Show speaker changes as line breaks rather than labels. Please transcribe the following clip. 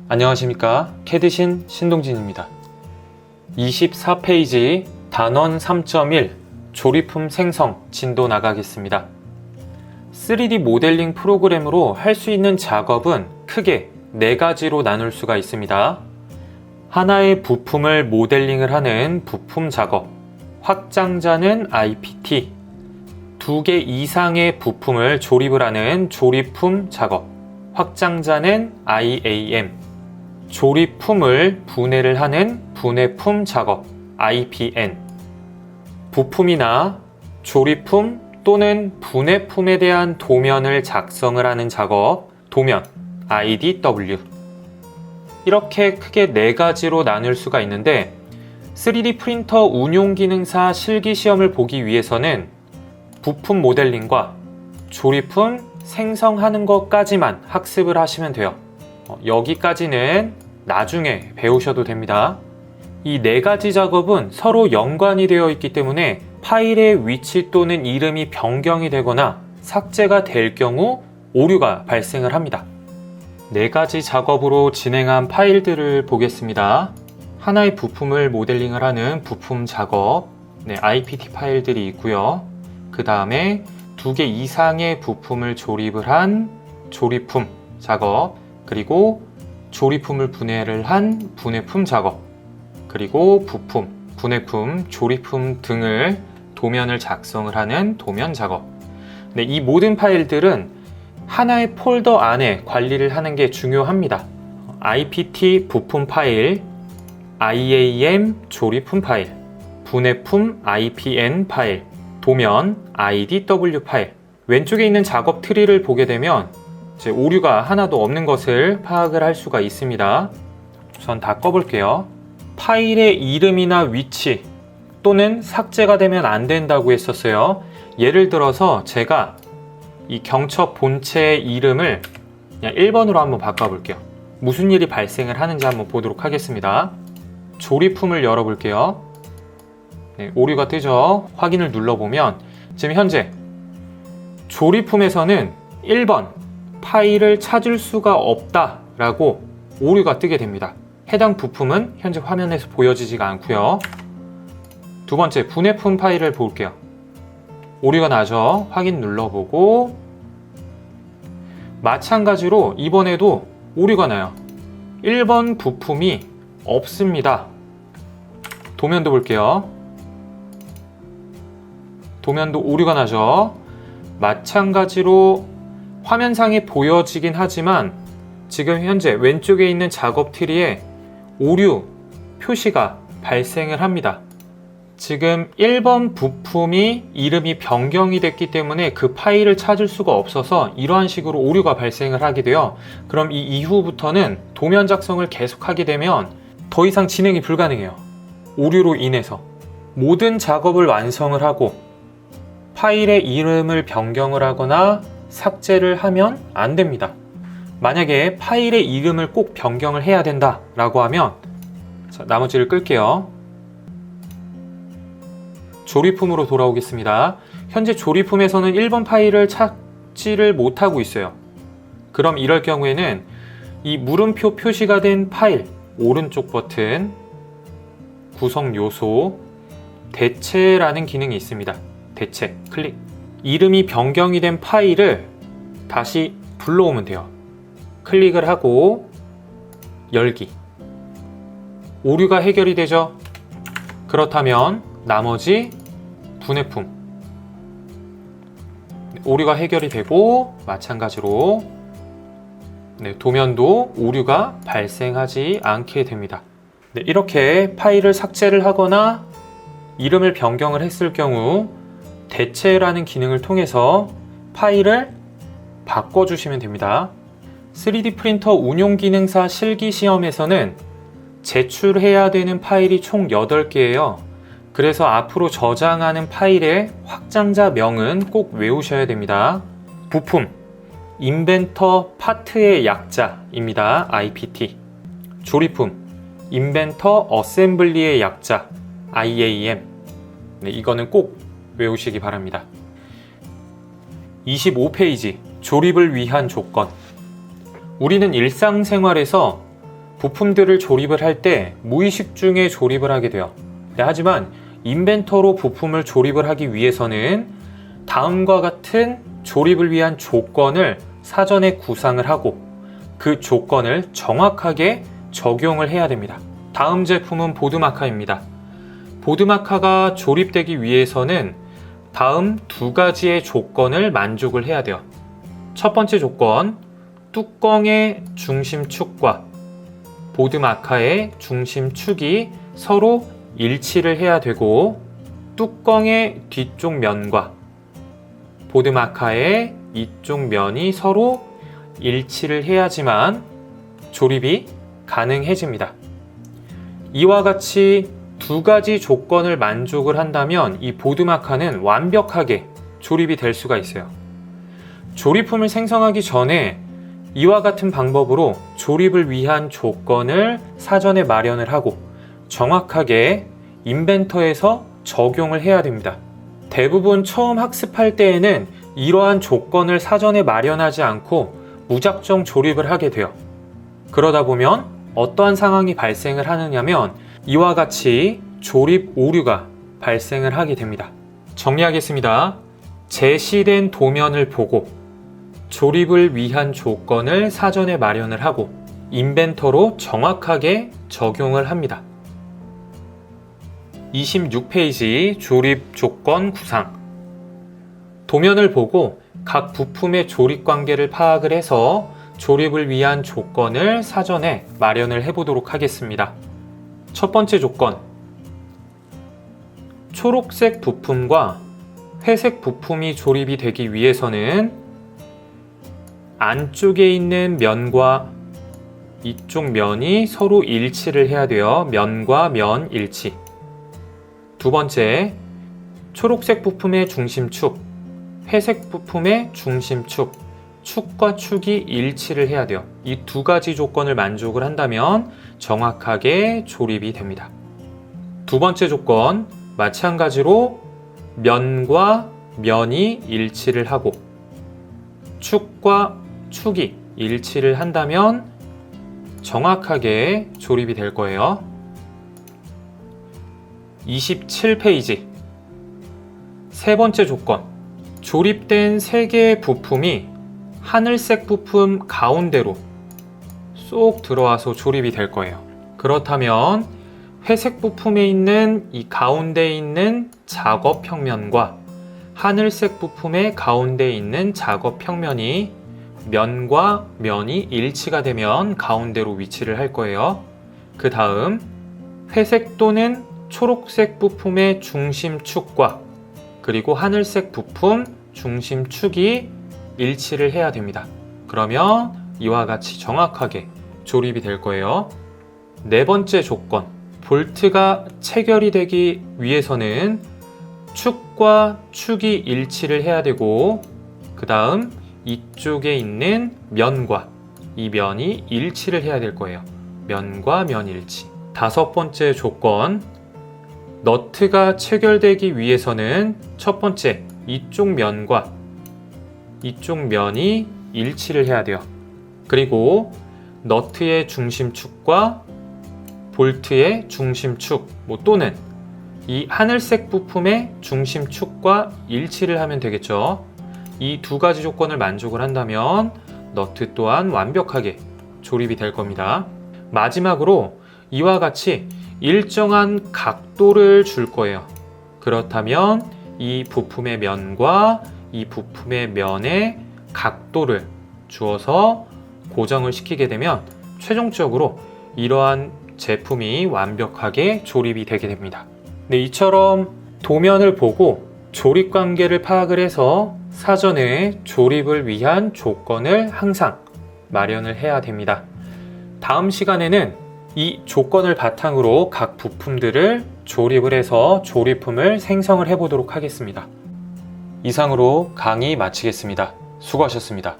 안녕하십니까. 캐드신 신동진입니다. 24페이지 단원 3.1 조립품 생성 진도 나가겠습니다. 3D 모델링 프로그램으로 할 수 있는 작업은 크게 4가지로 나눌 수가 있습니다. 하나의 부품을 모델링을 하는 부품 작업, 확장자는 IPT, 2개 이상의 부품을 조립을 하는 조립품 작업, 확장자는 IAM, 조립품을 분해를 하는 분해품 작업, IPN, 부품이나 조립품 또는 분해품에 대한 도면을 작성을 하는 작업, 도면, IDW. 이렇게 크게 4가지로 나눌 수가 있는데 3D 프린터 운용 기능사 실기 시험을 보기 위해서는 부품 모델링과 조립품 생성하는 것까지만 학습을 하시면 돼요. 여기까지는 나중에 배우셔도 됩니다. 이 4가지 작업은 서로 연관이 되어 있기 때문에 파일의 위치 또는 이름이 변경이 되거나 삭제가 될 경우 오류가 발생을 합니다. 4가지 작업으로 진행한 파일들을 보겠습니다. 하나의 부품을 모델링을 하는 부품 작업, IPT 파일들이 있고요. 그 다음에 2개 이상의 부품을 조립을 한 조립품 작업, 그리고 조립품을 분해를 한 분해품 작업, 그리고 부품, 분해품, 조립품 등을 도면을 작성을 하는 도면 작업. 이 모든 파일들은 하나의 폴더 안에 관리를 하는 게 중요합니다. IPT 부품 파일, IAM 조립품 파일, 분해품 IPN 파일, 도면 IDW 파일. 왼쪽에 있는 작업 트리를 보게 되면 오류가 하나도 없는 것을 파악을 할 수가 있습니다. 우선 다 꺼볼게요. 파일의 이름이나 위치 또는 삭제가 되면 안 된다고 했었어요. 예를 들어서 제가 이 경첩 본체의 이름을 그냥 1번으로 한번 바꿔볼게요. 무슨 일이 발생을 하는지 한번 보도록 하겠습니다. 조립품을 열어볼게요. 오류가 뜨죠. 확인을 눌러보면 지금 현재 조립품에서는 1번 파일을 찾을 수가 없다 라고 오류가 뜨게 됩니다. 해당 부품은 현재 화면에서 보여지지가 않고요. 두 번째 분해품 파일을 볼게요. 오류가 나죠. 확인 눌러보고 마찬가지로 이번에도 오류가 나요. 1번 부품이 없습니다. 도면도 볼게요. 도면도 오류가 나죠. 마찬가지로 화면상에 보여지긴 하지만 지금 현재 왼쪽에 있는 작업 트리에 오류 표시가 발생을 합니다. 지금 1번 부품이 이름이 변경이 됐기 때문에 그 파일을 찾을 수가 없어서 이러한 식으로 오류가 발생을 하게 돼요. 그럼 이 이후부터는 도면 작성을 계속하게 되면 더 이상 진행이 불가능해요. 오류로 인해서. 모든 작업을 완성을 하고 파일의 이름을 변경을 하거나 삭제를 하면 안 됩니다. 만약에 파일의 이름을 꼭 변경을 해야 된다 라고 하면 나머지를 끌게요. 조립품으로 돌아오겠습니다. 현재 조립품에서는 1번 파일을 찾지를 못하고 있어요. 그럼 이럴 경우에는 이 물음표 표시가 된 파일 오른쪽 버튼 구성 요소 대체라는 기능이 있습니다. 대체 클릭. 이름이 변경이 된 파일을 다시 불러오면 돼요. 클릭을 하고 열기. 오류가 해결이 되죠. 그렇다면 나머지 분해품 오류가 해결이 되고 마찬가지로 도면도 오류가 발생하지 않게 됩니다. 이렇게 파일을 삭제를 하거나 이름을 변경을 했을 경우 대체라는 기능을 통해서 파일을 바꿔주시면 됩니다. 3D 프린터 운용 기능사 실기 시험에서는 제출해야 되는 파일이 총 8개예요. 그래서 앞으로 저장하는 파일의 확장자 명은 꼭 외우셔야 됩니다. 부품, 인벤터 파트의 약자입니다. IPT. 조립품, 인벤터 어셈블리의 약자 IAM. 이거는 꼭 외우시기 바랍니다. 25페이지 조립을 위한 조건. 우리는 일상생활에서 부품들을 조립을 할 때 무의식 중에 조립을 하게 돼요. 하지만 인벤터로 부품을 조립을 하기 위해서는 다음과 같은 조립을 위한 조건을 사전에 구상을 하고 그 조건을 정확하게 적용을 해야 됩니다. 다음 제품은 보드마카입니다. 보드마카가 조립되기 위해서는 다음 두 가지의 조건을 만족을 해야 돼요. 첫 번째 조건, 뚜껑의 중심축과 보드마카의 중심축이 서로 일치를 해야 되고, 뚜껑의 뒤쪽 면과 보드마카의 이쪽 면이 서로 일치를 해야지만 조립이 가능해집니다. 이와 같이 두 가지 조건을 만족을 한다면 이 보드마카는 완벽하게 조립이 될 수가 있어요. 조립품을 생성하기 전에 이와 같은 방법으로 조립을 위한 조건을 사전에 마련을 하고 정확하게 인벤터에서 적용을 해야 됩니다. 대부분 처음 학습할 때에는 이러한 조건을 사전에 마련하지 않고 무작정 조립을 하게 돼요. 그러다 보면 어떠한 상황이 발생을 하느냐면 이와 같이 조립 오류가 발생을 하게 됩니다. 정리하겠습니다. 제시된 도면을 보고 조립을 위한 조건을 사전에 마련을 하고 인벤터로 정확하게 적용을 합니다. 26페이지 조립 조건 구상. 도면을 보고 각 부품의 조립 관계를 파악을 해서 조립을 위한 조건을 사전에 마련을 해보도록 하겠습니다. 첫 번째 조건, 초록색 부품과 회색 부품이 조립이 되기 위해서는 안쪽에 있는 면과 이쪽 면이 서로 일치를 해야 돼요. 면과 면 일치. 두 번째, 초록색 부품의 중심축, 회색 부품의 중심축, 축과 축이 일치를 해야 돼요. 이 두 가지 조건을 만족을 한다면 정확하게 조립이 됩니다. 두 번째 조건, 마찬가지로 면과 면이 일치를 하고 축과 축이 일치를 한다면 정확하게 조립이 될 거예요. 27페이지. 세 번째 조건, 조립된 세 개의 부품이 하늘색 부품 가운데로 쏙 들어와서 조립이 될 거예요. 그렇다면 회색 부품에 있는 이 가운데에 있는 작업 평면과 하늘색 부품의 가운데에 있는 작업 평면이 면과 면이 일치가 되면 가운데로 위치를 할 거예요. 그 다음 회색 또는 초록색 부품의 중심축과 그리고 하늘색 부품 중심축이 일치를 해야 됩니다. 그러면 이와 같이 정확하게 조립이 될 거예요. 네 번째 조건, 볼트가 체결이 되기 위해서는 축과 축이 일치를 해야 되고 그 다음 이쪽에 있는 면과 이 면이 일치를 해야 될 거예요. 면과 면 일치. 다섯 번째 조건, 너트가 체결되기 위해서는 첫 번째, 이쪽 면과 이쪽 면이 일치를 해야 돼요. 그리고 너트의 중심축과 볼트의 중심축 또는 이 하늘색 부품의 중심축과 일치를 하면 되겠죠. 이 두 가지 조건을 만족을 한다면 너트 또한 완벽하게 조립이 될 겁니다. 마지막으로 이와 같이 일정한 각도를 줄 거예요. 그렇다면 이 부품의 면과 이 부품의 면의 각도를 주어서 고정을 시키게 되면 최종적으로 이러한 제품이 완벽하게 조립이 되게 됩니다. 네, 이처럼 도면을 보고 조립 관계를 파악을 해서 사전에 조립을 위한 조건을 항상 마련을 해야 됩니다. 다음 시간에는 이 조건을 바탕으로 각 부품들을 조립을 해서 조립품을 생성을 해보도록 하겠습니다. 이상으로 강의 마치겠습니다. 수고하셨습니다.